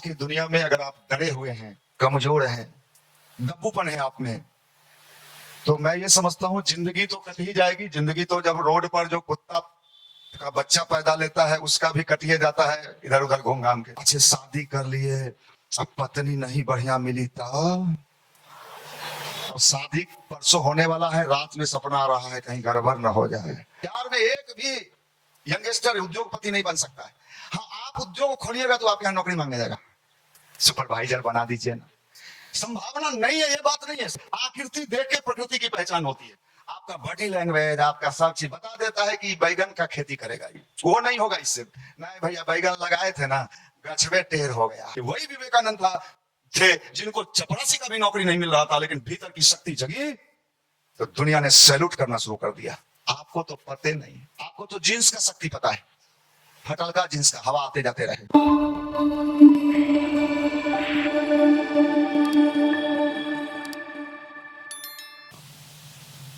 की दुनिया में अगर आप डरे हुए हैं, कमजोर हैं, दब्बूपन है आप में, तो मैं ये समझता हूँ जिंदगी तो कट ही जाएगी। जिंदगी तो जब रोड पर जो कुत्ता का बच्चा पैदा लेता है उसका भी कटिए जाता है, इधर उधर घूम घाम के। अच्छे शादी कर लिए, अब पत्नी नहीं बढ़िया मिली तब, और शादी परसों होने वाला है, रात में सपना आ रहा है कहीं गड़बड़ न हो जाए। प्यार में एक भी यंगस्टर उद्योगपति नहीं बन सकता है। हाँ, आप उद्योग खोलिएगा तो आपके यहाँ नौकरी मांगने जाएगा, सुपरवाइजर बना दीजिए ना। संभावना नहीं है, ये बात नहीं है। आकृति देख के प्रकृति की पहचान होती है। आपका बॉडी लैंग्वेज, आपका सब चीज बता देता है कि बैगन का खेती करेगा, वो नहीं होगा इससे। नहीं भैया, बैगन लगाए थे ना, गछवे टेढ़ हो गया। वही विवेकानंद था थे जिनको चपरासी का भी नौकरी नहीं मिल रहा था, लेकिन भीतर की शक्ति जगी तो दुनिया ने सैल्यूट करना शुरू कर दिया। आपको तो पते नहीं, आपको तो जींस का शक्ति पता है, फटलका जींस का, हवा आते जाते रहे।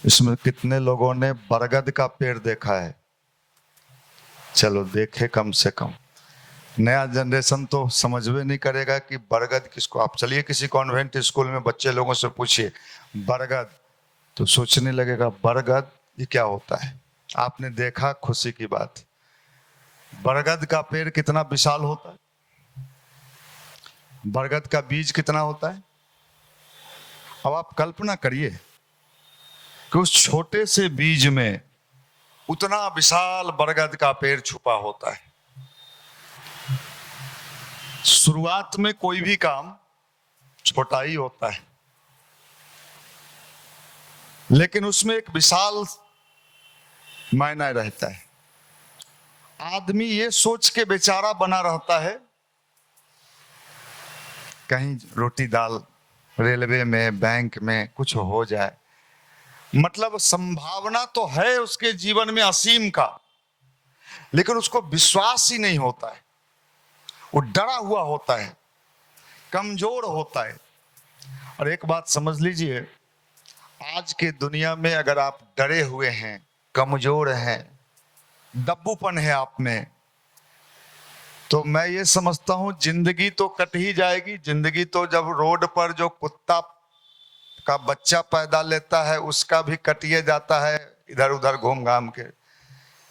इसमें कितने लोगों ने बरगद का पेड़ देखा है? चलो देखे कम से कम। नया जनरेशन तो समझ में नहीं करेगा कि बरगद किसको। आप चलिए किसी कॉन्वेंट स्कूल में बच्चे लोगों से पूछिए बरगद, तो सोचने लगेगा बरगद ये क्या होता है। आपने देखा, खुशी की बात। बरगद का पेड़ कितना विशाल होता है, बरगद का बीज कितना होता है। अब आप कल्पना करिए कि उस छोटे से बीज में उतना विशाल बरगद का पेड़ छुपा होता है। शुरुआत में कोई भी काम छोटा ही होता है, लेकिन उसमें एक विशाल मायना रहता है। आदमी ये सोच के बेचारा बना रहता है कहीं रोटी दाल रेलवे में, बैंक में कुछ हो जाए। मतलब संभावना तो है उसके जीवन में असीम का, लेकिन उसको विश्वास ही नहीं होता है। वो डरा हुआ होता है, कमजोर होता है। और एक बात समझ लीजिए, आज के दुनिया में अगर आप डरे हुए हैं, कमजोर हैं, दब्बूपन है आप में, तो मैं ये समझता हूं जिंदगी तो कट ही जाएगी। जिंदगी तो जब रोड पर जो कुत्ता का बच्चा पैदा लेता है उसका भी कटिए जाता है, इधर उधर घूम घाम के।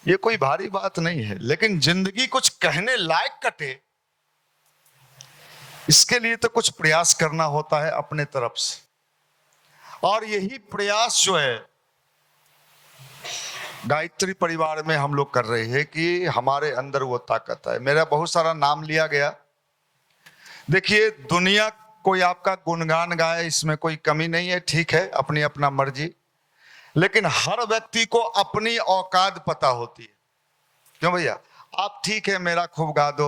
ये कोई भारी बात नहीं है, लेकिन जिंदगी कुछ कहने लायक कटे, इसके लिए तो कुछ प्रयास करना होता है अपने तरफ से। और यही प्रयास जो है गायत्री परिवार में हम लोग कर रहे हैं कि हमारे अंदर वो ताकत है। मेरा बहुत सारा नाम लिया गया। देखिए, दुनिया कोई आपका गुणगान गाए, इसमें कोई कमी नहीं है, ठीक है, अपनी अपना मर्जी। लेकिन हर व्यक्ति को अपनी औकात पता होती है। क्यों भैया? आप ठीक है, मेरा खूब गा दो,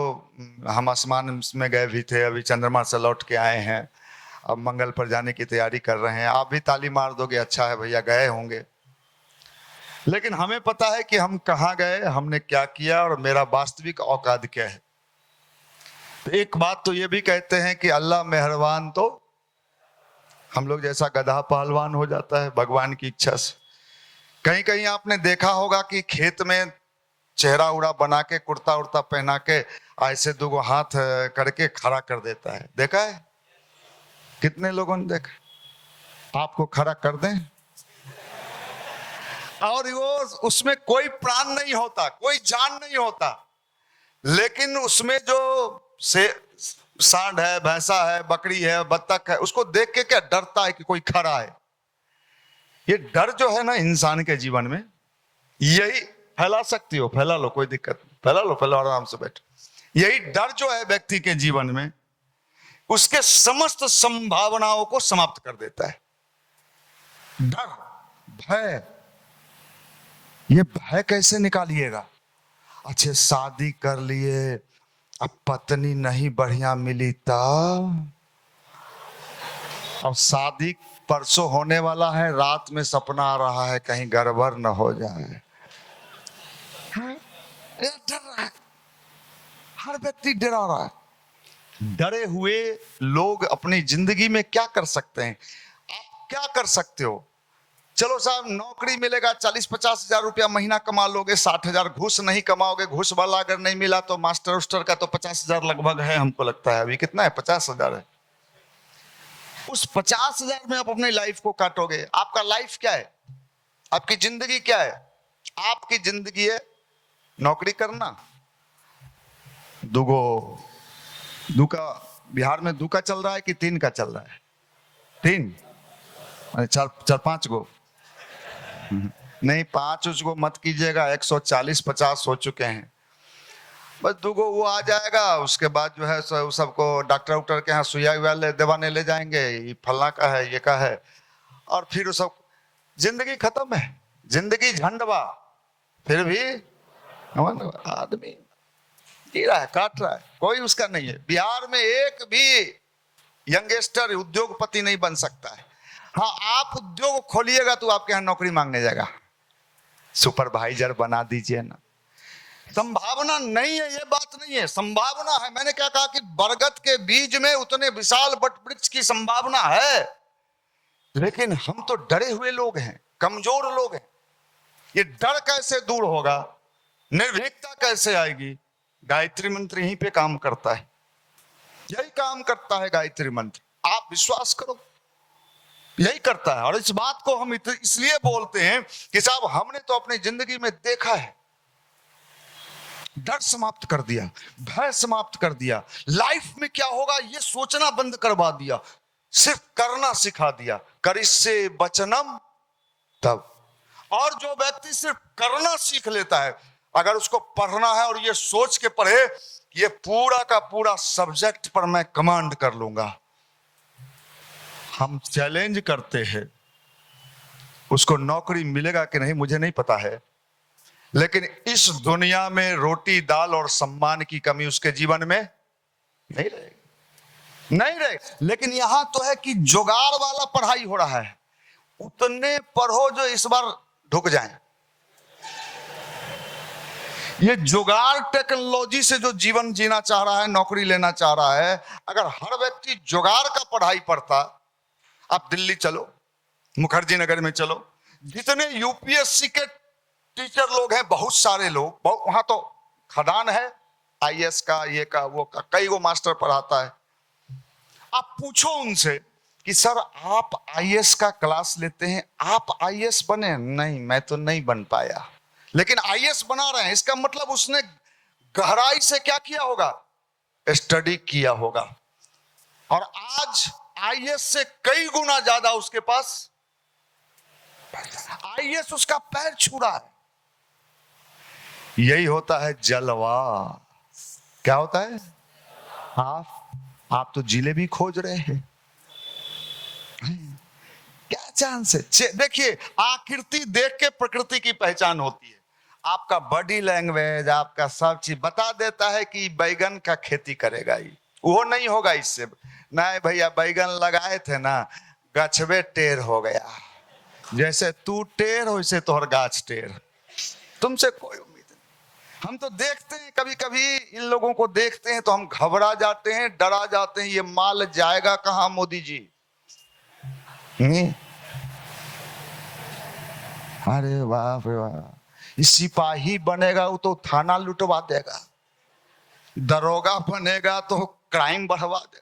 हम आसमान में गए भी थे, अभी चंद्रमा से लौट के आए हैं, अब मंगल पर जाने की तैयारी कर रहे हैं, आप भी ताली मार दोगे, अच्छा है भैया, गए होंगे। लेकिन हमें पता है कि हम कहाँ गए, हमने क्या किया और मेरा वास्तविक औकात क्या है। तो एक बात तो ये भी कहते हैं कि अल्लाह मेहरबान तो हम लोग जैसा गधा पहलवान हो जाता है भगवान की इच्छा से। कहीं कहीं आपने देखा होगा कि खेत में चेहरा उड़ा बना के, कुर्ता उड़ता पहना के, ऐसे दो हाथ करके खड़ा कर देता है। देखा है? कितने लोगों ने देखा? आपको खड़ा कर दें और वो उसमें कोई प्राण नहीं होता, कोई जान नहीं होता, लेकिन उसमें जो से सांड है, भैंसा है, बकरी है, बत्तख है, उसको देख के क्या डरता है कि कोई खड़ा है। ये डर जो है ना इंसान के जीवन में, यही फैला सकती हो, फैला लो, कोई दिक्कत नहीं, फैला लो, फैला, आराम से बैठो। यही डर जो है व्यक्ति के जीवन में उसके समस्त संभावनाओं को समाप्त कर देता है। डर, भय, ये भय कैसे निकालिएगा? अच्छे शादी कर लिए, अब पत्नी नहीं बढ़िया मिली तब, अब शादी परसों होने वाला है, रात में सपना आ रहा है कहीं गड़बड़ न हो जाए। डर रहा है, हर व्यक्ति डरा रहा है। डरे हुए लोग अपनी जिंदगी में क्या कर सकते हैं? आप क्या कर सकते हो? चलो साहब नौकरी मिलेगा, 40-50 हजार रुपया महीना कमा लोगे, 60,000 घूस नहीं कमाओगे, घूस वाला अगर नहीं मिला तो मास्टर उस्टर का तो 50,000 लगभग है, हमको लगता है। अभी कितना है? 50,000 है। उस 50,000 में आप अपनी लाइफ को काटोगे। आपका लाइफ क्या है? आपकी जिंदगी क्या है? आपकी जिंदगी है नौकरी करना। दू का बिहार में 2 का चल रहा है कि 3 का चल रहा है? 3 चार 5 गो नहीं, 5 उसको मत कीजिएगा, 140-50 हो चुके हैं। बस 2 गो वो आ जाएगा, उसके बाद जो है सबको डॉक्टर उक्टर के यहाँ सुइया दवाने ले जाएंगे, ये फलना का है, ये का है, और फिर वो सब जिंदगी खत्म है। जिंदगी झंडवा, फिर भी आदमी जी रहा है, काट रहा है, कोई उसका नहीं है। बिहार में एक भी यंगस्टर उद्योगपति नहीं बन सकता है। हाँ, आप उद्योग खोलिएगा तो आपके यहाँ नौकरी मांगने जाएगा, सुपरवाइजर बना दीजिए ना। संभावना नहीं है, ये बात नहीं है, संभावना है। मैंने क्या कहा कि बरगद के बीज में उतने विशाल वट वृक्ष की संभावना है, लेकिन हम तो डरे हुए लोग हैं, कमजोर लोग हैं। ये डर कैसे दूर होगा? निर्भीकता कैसे आएगी? गायत्री मंत्र यहीं पे काम करता है, यही काम करता है गायत्री मंत्र। आप विश्वास करो, यही करता है। और इस बात को हम इसलिए बोलते हैं कि साहब हमने तो अपनी जिंदगी में देखा है, डर समाप्त कर दिया, भय समाप्त कर दिया, लाइफ में क्या होगा ये सोचना बंद करवा दिया, सिर्फ करना सिखा दिया। करिष्ये वचनम तब। और जो व्यक्ति सिर्फ करना सीख लेता है, अगर उसको पढ़ना है और ये सोच के पढ़े ये पूरा का पूरा सब्जेक्ट पर मैं कमांड कर लूंगा, हम चैलेंज करते हैं। उसको नौकरी मिलेगा कि नहीं मुझे नहीं पता है, लेकिन इस दुनिया में रोटी दाल और सम्मान की कमी उसके जीवन में नहीं रहेगी, नहीं रहेगी। लेकिन यहां तो है कि जुगाड़ वाला पढ़ाई हो रहा है, उतने पढ़ो जो इस बार ढुक जाएं। ये जुगाड़ टेक्नोलॉजी से जो जीवन जीना चाह रहा है, नौकरी लेना चाह रहा है, अगर हर व्यक्ति जुगाड़ का पढ़ाई पढ़ता, आप दिल्ली चलो, मुखर्जी नगर में चलो, जितने यूपीएससी के टीचर लोग हैं, बहुत सारे लोग, वहां तो खदान है आईएएस का, ये का वो का, कई गो मास्टर पढ़ाता है। आप पूछो उनसे कि सर आप आईएएस का क्लास लेते हैं, आप आईएएस बने? नहीं, मैं तो नहीं बन पाया। लेकिन आईएएस बना रहे हैं, इसका मतलब उसने गहराई से क्या किया होगा? स्टडी किया होगा। और आज आईएएस से कई गुना ज्यादा उसके पास आईएएस उसका पैर छू रहा है। यही होता है जलवा। क्या होता है? आप तो जिलेबी खोज रहे हैं, क्या चांस है? देखिए, आकृति देख के प्रकृति की पहचान होती है। आपका बॉडी लैंग्वेज, आपका सब चीज बता देता है कि बैगन का खेती करेगा, ही वो नहीं होगा इससे। नहीं भैया, बैगन लगाए थे ना, गछबे टेढ़ हो गया, जैसे तू टेढ़ वैसे तोहर गाछ टेढ़, तुमसे कोई उम्मीद नहीं। हम तो देखते हैं, कभी कभी इन लोगों को देखते हैं तो हम घबरा जाते हैं, डरा जाते हैं, ये माल जाएगा कहां मोदी जी? अरे बाप रे बाप, सिपाही बनेगा वो तो थाना लुटवा देगा, दरोगा बनेगा तो क्राइम बढ़वा दे।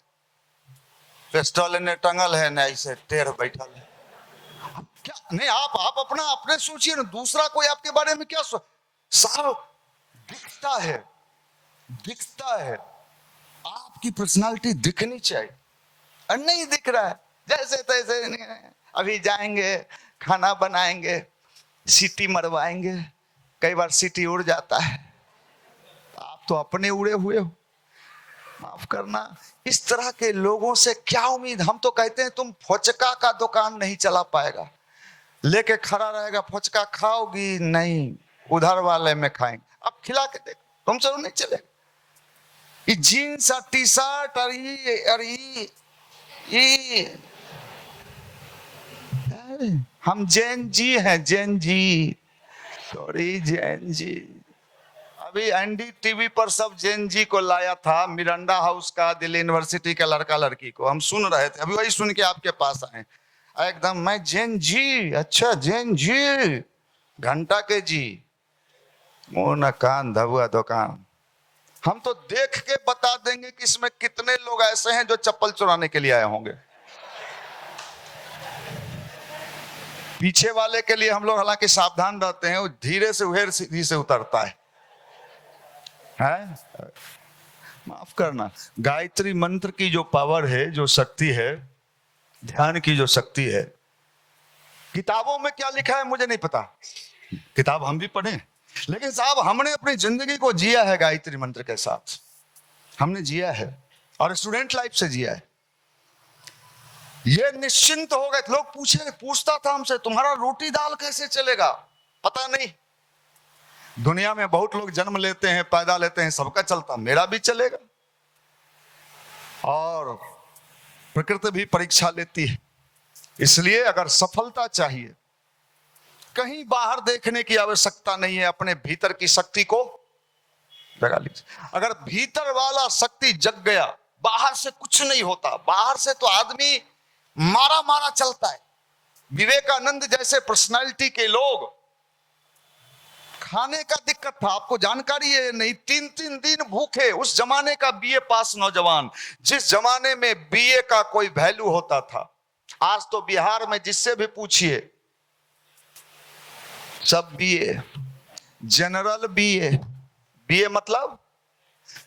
पिस्टल ने टंगल है ना, ऐसे टेढ़ बैठल है। क्या नहीं, आप अपना अपने सोचिए ना, दूसरा कोई आपके बारे में क्या साहब दिखता है, दिखता है। आपकी पर्सनालिटी दिखनी चाहिए, और नहीं दिख रहा है, जैसे तैसे। अभी जाएंगे, खाना बनाएंगे, सीटी मरवाएंगे, कई बार सीटी उड़ जाता है, आप तो अपने उड़े हुए हो, माफ करना। इस तरह के लोगों से क्या उम्मीद? हम तो कहते हैं तुम फुचका का दुकान नहीं चला पाएगा, लेके खड़ा रहेगा, फुचका खाओगी नहीं, उधर वाले में खाएंगे, अब खिला के देख, तुमसे नहीं चलेगा। ये जीन्स और टी शर्ट और हम जैन जी हैं, जैन जी, सॉरी जैन जी। अभी एनडीटीवी पर सब जैन जी को लाया था, मिरांडा हाउस का, दिल्ली यूनिवर्सिटी का लड़का लड़की को, हम सुन रहे थे, अभी वही सुन के आपके पास आए। एकदम मैं जैन जी, अच्छा जैन जी, घंटा के जी, मुंह न कान धबुआ दुकान। हम तो देख के बता देंगे कि इसमें कितने लोग ऐसे हैं जो चप्पल चुराने के लिए आए होंगे। पीछे वाले के लिए हम लोग हालांकि सावधान रहते हैं, वो धीरे से उहेर सीधी से उतरता है। माफ करना, गायत्री मंत्र की जो पावर है, जो शक्ति है, ध्यान की जो शक्ति है, किताबों में क्या लिखा है मुझे नहीं पता, किताब हम भी पढ़े, लेकिन साहब हमने अपनी जिंदगी को जिया है गायत्री मंत्र के साथ, हमने जिया है और स्टूडेंट लाइफ से जिया है। ये निश्चिंत हो गए। लोग पूछता था हमसे, तुम्हारा रोटी दाल कैसे चलेगा? पता नहीं, दुनिया में बहुत लोग जन्म लेते हैं, पैदा लेते हैं, सबका चलता, मेरा भी चलेगा। और प्रकृति भी परीक्षा लेती है। इसलिए अगर सफलता चाहिए, कहीं बाहर देखने की आवश्यकता नहीं है, अपने भीतर की शक्ति को जगा लीजिए। अगर भीतर वाला शक्ति जग गया, बाहर से कुछ नहीं होता। बाहर से तो आदमी मारा मारा चलता है। विवेकानंद जैसे पर्सनालिटी के लोग, खाने का दिक्कत था, आपको जानकारी है नहीं, 3-3 दिन भूखे। उस जमाने का बीए पास नौजवान, जिस जमाने में बीए का कोई वैल्यू होता था। आज तो बिहार में जिससे भी पूछिए, सब बीए, जनरल बीए, बीए मतलब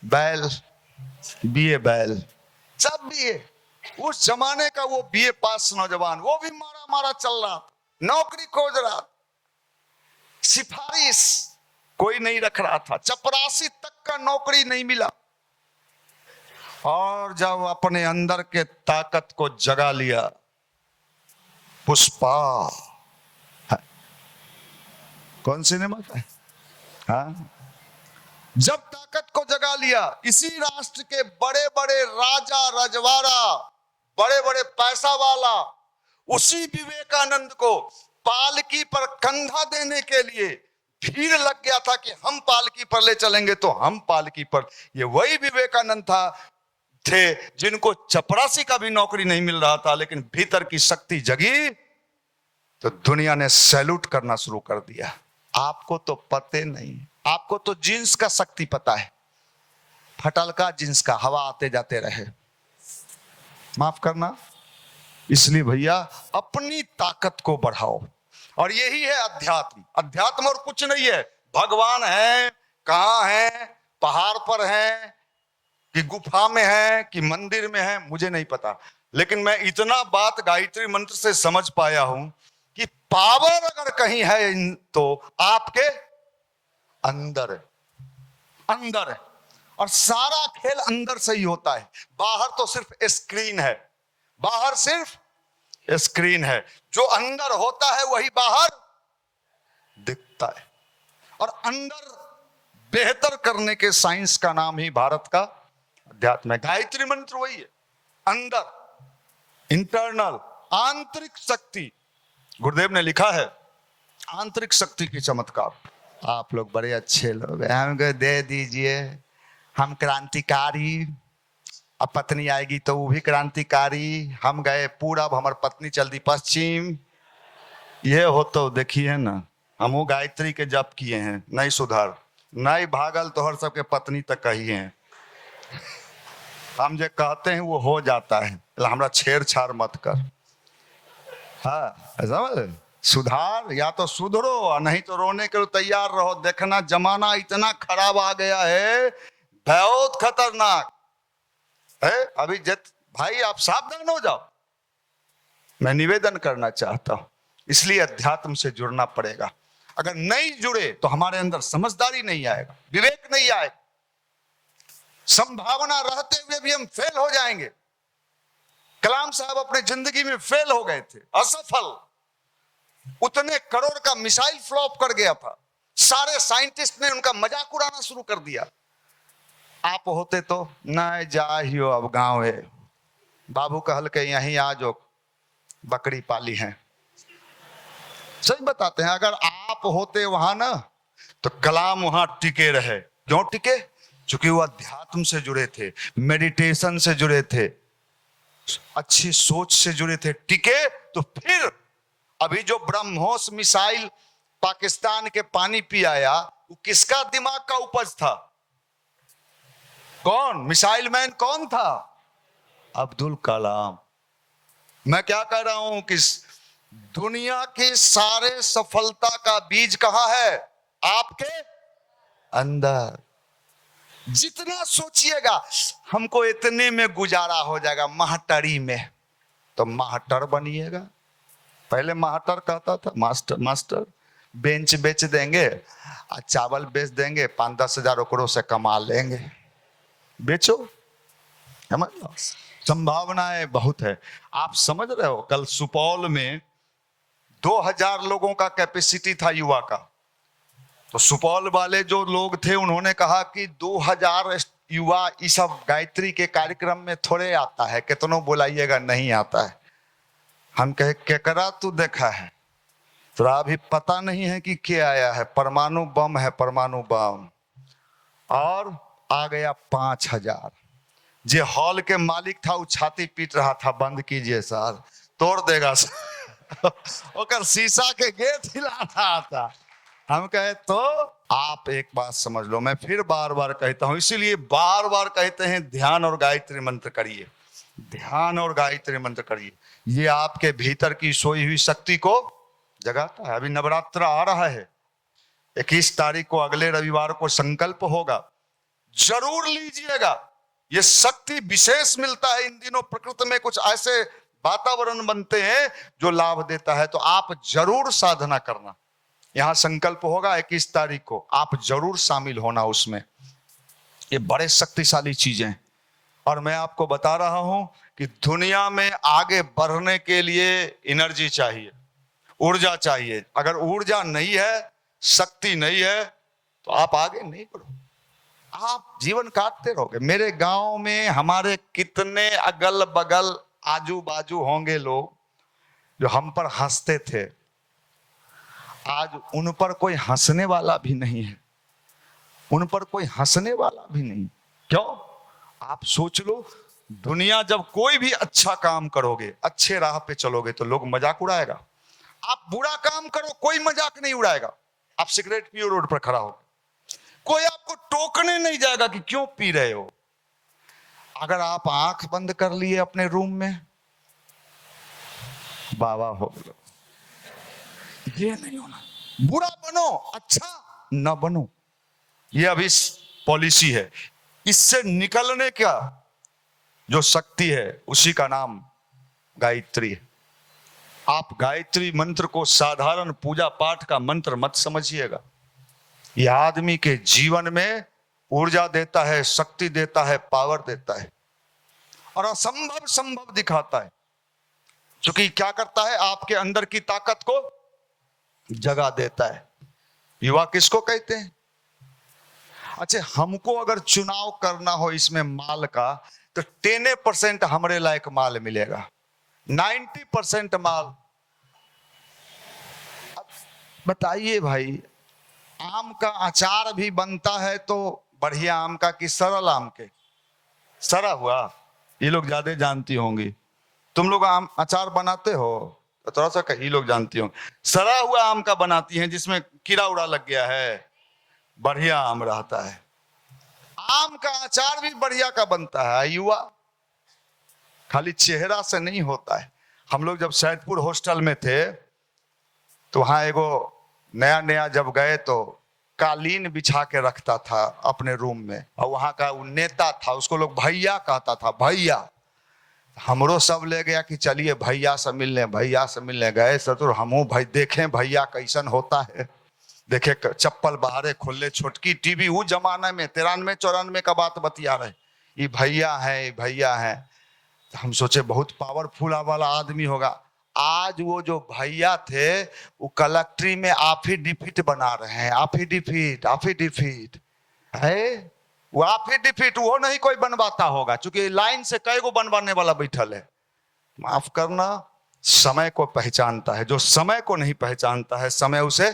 बैल, बीए बैल, सब बीए। उस जमाने का वो बीए पास नौजवान, वो भी मारा मारा चल रहा था, नौकरी खोज रहा, सिफारिश कोई नहीं रख रहा था, चपरासी तक का नौकरी नहीं मिला। और जब अपने अंदर के ताकत को जगा लिया, पुष्पा, कौन सिनेमा का है? हाँ, जब ताकत को जगा लिया, इसी राष्ट्र के बड़े बड़े राजा रजवाड़ा, बड़े बड़े पैसा वाला, उसी विवेकानंद को पालकी पर कंधा देने के लिए भीड़ लग गया था कि हम पालकी पर ले चलेंगे, तो हम पालकी पर। ये वही विवेकानंद थे जिनको चपरासी का भी नौकरी नहीं मिल रहा था, लेकिन भीतर की शक्ति जगी तो दुनिया ने सैल्यूट करना शुरू कर दिया। आपको तो पते नहीं, आपको तो जींस का शक्ति पता है, फटलका जींस का, हवा आते जाते रहे। माफ करना, इसलिए भैया अपनी ताकत को बढ़ाओ। और यही है अध्यात्म। अध्यात्म और कुछ नहीं है। भगवान है, कहां है, पहाड़ पर है कि गुफा में है कि मंदिर में है, मुझे नहीं पता, लेकिन मैं इतना बात गायत्री मंत्र से समझ पाया हूं कि पावर अगर कहीं है तो आपके अंदर है, अंदर है। और सारा खेल अंदर से ही होता है। बाहर तो सिर्फ स्क्रीन है, बाहर सिर्फ स्क्रीन है। जो अंदर होता है वही बाहर दिखता है। और अंदर बेहतर करने के साइंस का नाम ही भारत का अध्यात्म है। गायत्री मंत्र वही है, अंदर, इंटरनल, आंतरिक शक्ति। गुरुदेव ने लिखा है आंतरिक शक्ति की चमत्कार। आप लोग बड़े अच्छे लोग हैं, हमको दे दीजिए, हम क्रांतिकारी। अब पत्नी आएगी तो वो भी क्रांतिकारी। हम गए पूरब, हमारी पत्नी चल दी पश्चिम। ये हो तो देखिए ना, हम वो गायत्री के जप किए हैं, नहीं सुधार, नहीं भागल तो हर सबके पत्नी तक कही है। हम जो कहते हैं वो हो जाता है, हमरा छेड़छाड़ मत कर। हाँ, समझ, सुधार, या तो सुधरो नहीं तो रोने के लिए तैयार रहो। देखना जमाना इतना खराब आ गया है, बहुत खतरनाक है। अभी भाई आप सावधान हो जाओ, मैं निवेदन करना चाहता हूं। इसलिए अध्यात्म से जुड़ना पड़ेगा। अगर नहीं जुड़े तो हमारे अंदर समझदारी नहीं आएगा, विवेक नहीं आएगा। संभावना रहते हुए भी हम फेल हो जाएंगे। कलाम साहब अपने जिंदगी में फेल हो गए थे, असफल। उतने करोड़ का मिसाइल फ्लॉप कर गया था, सारे साइंटिस्ट ने उनका मजाक उड़ाना शुरू कर दिया। आप होते तो न जाइयो, अब गांव है, बाबू कहल के यहीं आ जो, बकरी पाली है। सही बताते हैं, अगर आप होते वहां ना तो कलाम वहां टिके रहे। क्यों टिके? क्योंकि वो अध्यात्म से जुड़े थे, मेडिटेशन से जुड़े थे, अच्छी सोच से जुड़े थे, टिके। तो फिर अभी जो ब्रह्मोस मिसाइल पाकिस्तान के पानी पी आया, वो किसका दिमाग का उपज था? कौन मिसाइल मैन कौन था? अब्दुल कलाम। मैं क्या कह रहा हूं कि दुनिया की सारे सफलता का बीज कहां है? आपके अंदर। जितना सोचिएगा हमको इतने में गुजारा हो जाएगा, मास्टरी में, तो मास्टर बनिएगा। पहले मास्टर कहता था मास्टर मास्टर, बेंच बेच देंगे और चावल बेच देंगे, 5-10 हजार ओकरों से कमा लेंगे। बेचो, समझ लो, संभावनाएं बहुत है। आप समझ रहे हो, कल सुपौल में 2000 लोगों का कैपेसिटी था युवा का। तो सुपौल वाले जो लोग थे उन्होंने कहा कि 2000 युवा इस सब गायत्री के कार्यक्रम में थोड़े आता है, कितनों बुलाइएगा नहीं आता है। हम कहे केकरा तू देखा है? तो अभी पता नहीं है कि क्या आया है, परमाणु बम है, परमाणु बम। और आ गया 5000। जे हॉल के मालिक था वो छाती पीट रहा था, बंद कीजिए सर, तोड़ देगा सर। ओकर शीशा के गेट हिला रहा था। हम कहे तो आप एक बात समझ लो, मैं फिर बार बार कहता हूं, इसीलिए बार बार कहते हैं ध्यान और गायत्री मंत्र करिए, ध्यान और गायत्री मंत्र करिए। ये आपके भीतर की सोई हुई शक्ति को जगाता है। अभी नवरात्र आ रहा है, 21 तारीख को, अगले रविवार को संकल्प होगा, जरूर लीजिएगा। ये शक्ति विशेष मिलता है इन दिनों। प्रकृति में कुछ ऐसे वातावरण बनते हैं जो लाभ देता है, तो आप जरूर साधना करना। यहां संकल्प होगा 21 तारीख को, आप जरूर शामिल होना उसमें। ये बड़े शक्तिशाली चीजें। और मैं आपको बता रहा हूं कि दुनिया में आगे बढ़ने के लिए एनर्जी चाहिए, ऊर्जा चाहिए। अगर ऊर्जा नहीं है, शक्ति नहीं है, तो आप आगे नहीं बढ़ो, आप जीवन काटते रहोगे। मेरे गांव में हमारे कितने अगल बगल आजू बाजू होंगे लोग जो हम पर हंसते थे, आज उन पर कोई हंसने वाला भी नहीं है, उन पर कोई हंसने वाला भी नहीं। क्यों? आप सोच लो, दुनिया जब कोई भी अच्छा काम करोगे, अच्छे राह पे चलोगे, तो लोग मजाक उड़ाएगा। आप बुरा काम करो, कोई मजाक नहीं उड़ाएगा। आप सिगरेट पियो, रोड पर खड़ा हो, कोई आपको टोकने नहीं जाएगा कि क्यों पी रहे हो। अगर आप आंख बंद कर लिए अपने रूम में, बाबा हो गए। ये नहीं होना, बुरा बनो, अच्छा न बनो। ये अभी पॉलिसी है। इससे निकलने का जो शक्ति है उसी का नाम गायत्री है। आप गायत्री मंत्र को साधारण पूजा पाठ का मंत्र मत समझिएगा। यह आदमी के जीवन में ऊर्जा देता है, शक्ति देता है, पावर देता है, और असंभव संभव दिखाता है। क्योंकि क्या करता है, आपके अंदर की ताकत को जगा देता है। युवा किसको कहते हैं? अच्छा, हमको अगर चुनाव करना हो इसमें माल का, तो 10% हमारे लायक माल मिलेगा, 90% माल। बताइए भाई, आम का अचार भी बनता है तो बढ़िया आम का कि सरल आम के? सरा हुआ, ये लोग ज्यादा जानती होंगी। तुम लोग आम अचार बनाते हो तो थोड़ा सा कहीं लोग जानती होंगे। सरा हुआ आम का बनाती हैं जिसमें कीड़ा उड़ा लग गया है, बढ़िया आम रहता है। आम का अचार भी बढ़िया का बनता है युवा, खाली चेहरा से नहीं होता है। हम लोग जब सैदपुर हॉस्टल में थे तो वहां एगो नया नया जब गए तो कालीन बिछा के रखता था अपने रूम में, और वहां का वो नेता था, उसको लोग भैया कहता था, भैया। हमरो सब ले गया कि चलिए भैया से मिलने, भैया से मिलने गए सतुर। हमू भाई देखें भैया कैसन होता है, देखे चप्पल बाहरे खुले, छोटकी टीवी। वो जमाने में 93-94 का बात बतिया रहे, ये भैया है, ये भैया है। तो हम सोचे बहुत पावरफुल वाला आदमी होगा। आज वो जो भैया थे वो कलेक्ट्री में एफिडेविट बना रहे हैं, एफिडेविट है वो एफिडेविट। वो नहीं कोई बनवाता होगा, क्योंकि लाइन से कई गो बनवाने वाला बैठल है। माफ करना, समय को पहचानता है। जो समय को नहीं पहचानता है, समय उसे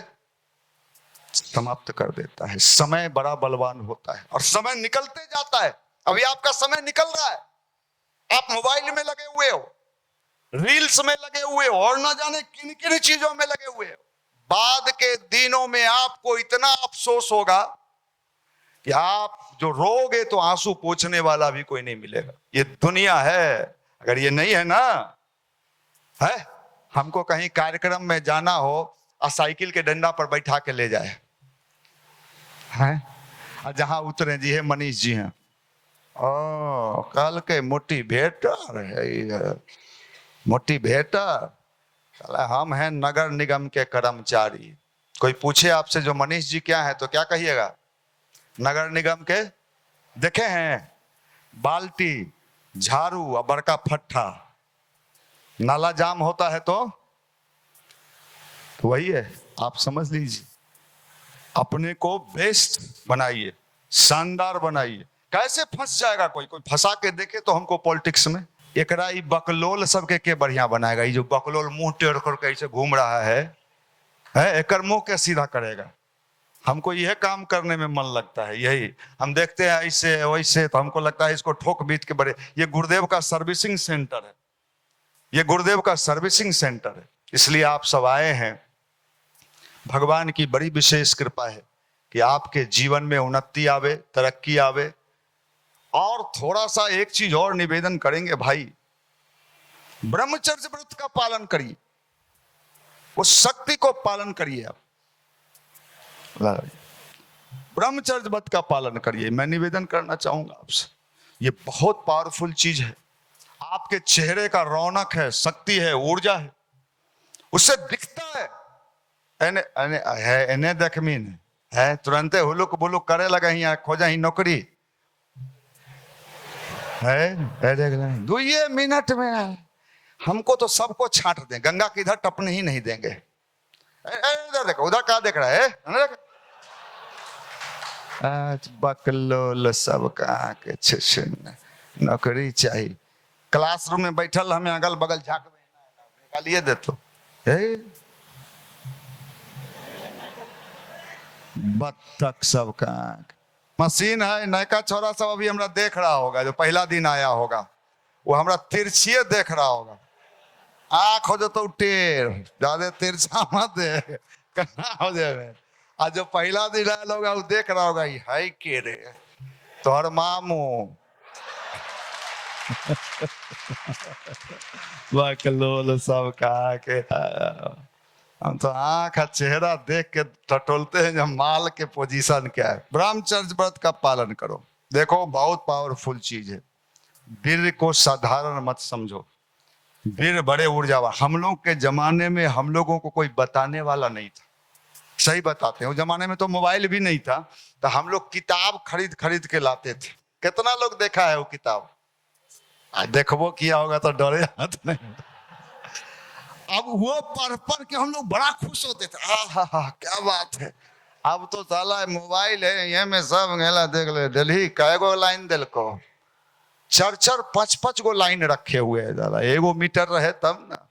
समाप्त कर देता है। समय बड़ा बलवान होता है और समय निकलते जाता है। अभी आपका समय निकल रहा है, आप मोबाइल में लगे हुए हो, रील्स में लगे हुए हो, और ना जाने किन किन चीजों में लगे हुए हो। बाद के दिनों में आपको इतना अफसोस होगा कि आप जो रोगे तो आंसू पोंछने वाला भी कोई नहीं मिलेगा। ये दुनिया है। अगर ये नहीं है ना, है, हमको कहीं कार्यक्रम में जाना हो और साइकिल के डंडा पर बैठा के ले जाए, हैं, और जहां उतरे जी है मनीष जी हैं, ओ कल के मोटी भेटर है, मोटी भेटर, हम हैं नगर निगम के कर्मचारी। कोई पूछे आपसे जो मनीष जी क्या है तो क्या कहिएगा? नगर निगम के, देखे हैं बाल्टी, झाड़ू और बड़का फट्टा, नाला जाम होता है तो वही है। आप समझ लीजिए, अपने को बेस्ट बनाइए, शानदार बनाइए। कैसे फंस जाएगा कोई? कोई फंसा के देखे तो हमको पॉलिटिक्स में। एकरा ई बकलोल सबके के बढ़िया बनाएगा? ये जो बकलोल मुंह टेढ़ करके ऐसे घूम रहा है एकर मुंह के सीधा करेगा? हमको यह काम करने में मन लगता है। यही हम देखते हैं ऐसे वैसे, तो हमको लगता है इसको ठोक बीट के बड़े। ये गुरुदेव का सर्विसिंग सेंटर है, ये गुरुदेव का सर्विसिंग सेंटर है। इसलिए आप सब आए हैं। भगवान की बड़ी विशेष कृपा है कि आपके जीवन में उन्नति आवे, तरक्की आवे। और थोड़ा सा एक चीज और निवेदन करेंगे भाई, ब्रह्मचर्य व्रत का पालन करिए, उस शक्ति को पालन करिए। आप ब्रह्मचर्य व्रत का पालन करिए। मैं निवेदन करना चाहूंगा आपसे, ये बहुत पावरफुल चीज है। आपके चेहरे का रौनक है, शक्ति है, ऊर्जा है, उससे दिखता है। एने देखमीन है, तुरंते हुलुक बुलुक करे लगा ही, खोजा ही नौकरी है, देख लें 2 मिनट में। हमको तो सबको छांट दें, गंगा के इधर टपने ही नहीं देंगे। इधर देखो, उधर क्या देख रहा है? आज बकलोल सब कहा के नौकरी चाहिए। क्लासरूम में बैठल हमें अगल बगल झाँक निकालिए दे तो बत्तख सब कहा। मशीन है, नयका छोरा सब अभी हमरा देख रहा होगा, जो पहला दिन आया होगा वो हमरा तिरछिए देख रहा होगा। आँख हो जाता टेढ़, ज्यादा तिरछा मत दे, कहाँ हो जाए। आज जो पहला दिन आया होगा वो देख रहा होगा, है के रे तोहर मामू बकलोल सब कहा के। हम तो आँख चेहरा देख के टटोलते हैं जब माल के पोजीशन क्या है। ब्रह्मचर्य व्रत का पालन करो। देखो बहुत पावरफुल चीज है। वीर को साधारण मत समझो, वीर बड़े ऊर्जावान। हम लोग के जमाने में हम लोगों को कोई बताने वाला नहीं था, सही बताते हैं। उस जमाने में तो मोबाइल भी नहीं था, तो हम लोग किताब खरीद खरीद के लाते थे। कितना लोग देखा है वो किताब? देखो किया होगा तो डरे हाथ नहीं। अब वो पढ़ पढ़ के हम लोग बड़ा खुश होते थे, हा क्या बात है। अब तो साला मोबाइल है, ये में सब गेला देख ले, दिल्ली कैगो लाइन दिल को 4-4 5-5 गो लाइन रखे हुए है। दादा एगो मीटर रहे तब ना।